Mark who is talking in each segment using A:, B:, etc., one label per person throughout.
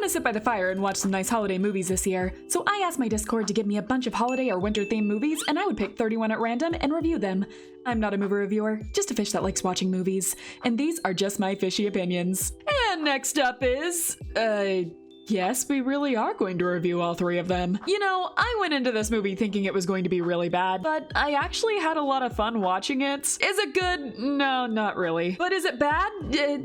A: to sit by the fire and watch some nice holiday movies this year, so I asked my Discord to give me a bunch of holiday or winter-themed movies, and I would pick 31 at random and review them. I'm not a movie reviewer, just a fish that likes watching movies, and these are just my fishy opinions. And next up is, yes, we really are going to review all 3 of them. You know, I went into this movie thinking it was going to be really bad, but I actually had a lot of fun watching it. Is it good? No, not really. But is it bad?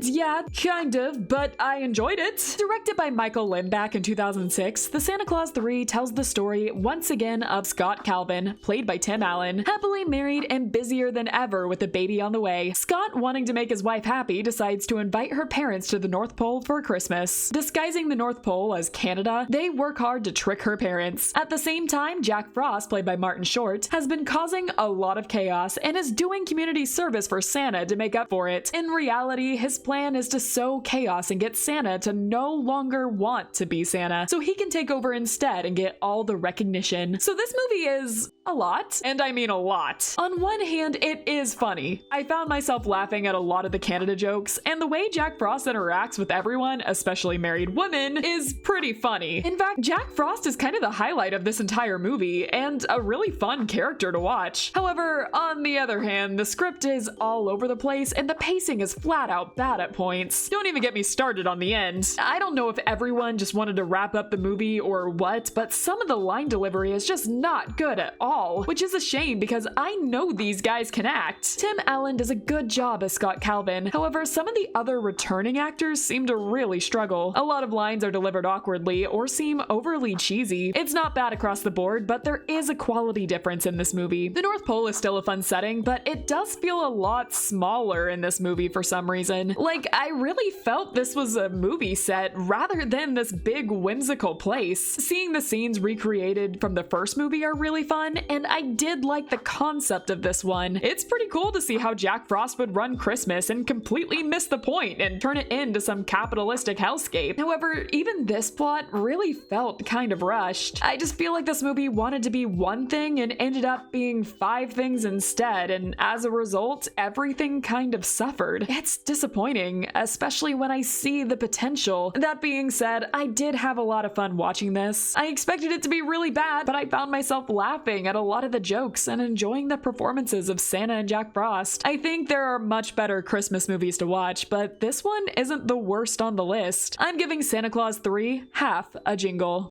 A: Yeah, kind of, but I enjoyed it. Directed by Michael Lindback in 2006, The Santa Claus 3 tells the story once again of Scott Calvin, played by Tim Allen, happily married and busier than ever with a baby on the way. Scott, wanting to make his wife happy, decides to invite her parents to the North Pole for Christmas. Disguising the North Pole as Canada, they work hard to trick her parents. At the same time, Jack Frost, played by Martin Short, has been causing a lot of chaos and is doing community service for Santa to make up for it. In reality, his plan is to sow chaos and get Santa to no longer want to be Santa, so he can take over instead and get all the recognition. So this movie is a lot, and I mean a lot. On one hand, it is funny. I found myself laughing at a lot of the Canada jokes, and the way Jack Frost interacts with everyone, especially married women, is pretty funny. In fact, Jack Frost is kind of the highlight of this entire movie, and a really fun character to watch. However, on the other hand, the script is all over the place, and the pacing is flat out bad at points. Don't even get me started on the end. I don't know if everyone just wanted to wrap up the movie or what, but some of the line delivery is just not good at all, which is a shame because I know these guys can act. Tim Allen does a good job as Scott Calvin. However, some of the other returning actors seem to really struggle. A lot of lines are delivered awkwardly or seem overly cheesy. It's not bad across the board, but there is a quality difference in this movie. The North Pole is still a fun setting, but it does feel a lot smaller in this movie for some reason. Like, I really felt this was a movie set rather than this big whimsical place. Seeing the scenes recreated from the first movie are really fun, and I did like the concept of this one. It's pretty cool to see how Jack Frost would run Christmas and completely miss the point and turn it into some capitalistic hellscape. However, even this plot really felt kind of rushed. I just feel like this movie wanted to be one thing and ended up being 5 things instead, and as a result, everything kind of suffered. It's disappointing, especially when I see the potential. That being said, I did have a lot of fun watching this. I expected it to be really bad, but I found myself laughing at a lot of the jokes and enjoying the performances of Santa and Jack Frost. I think there are much better Christmas movies to watch, but this one isn't the worst on the list. I'm giving Santa Claus 3 half a jingle.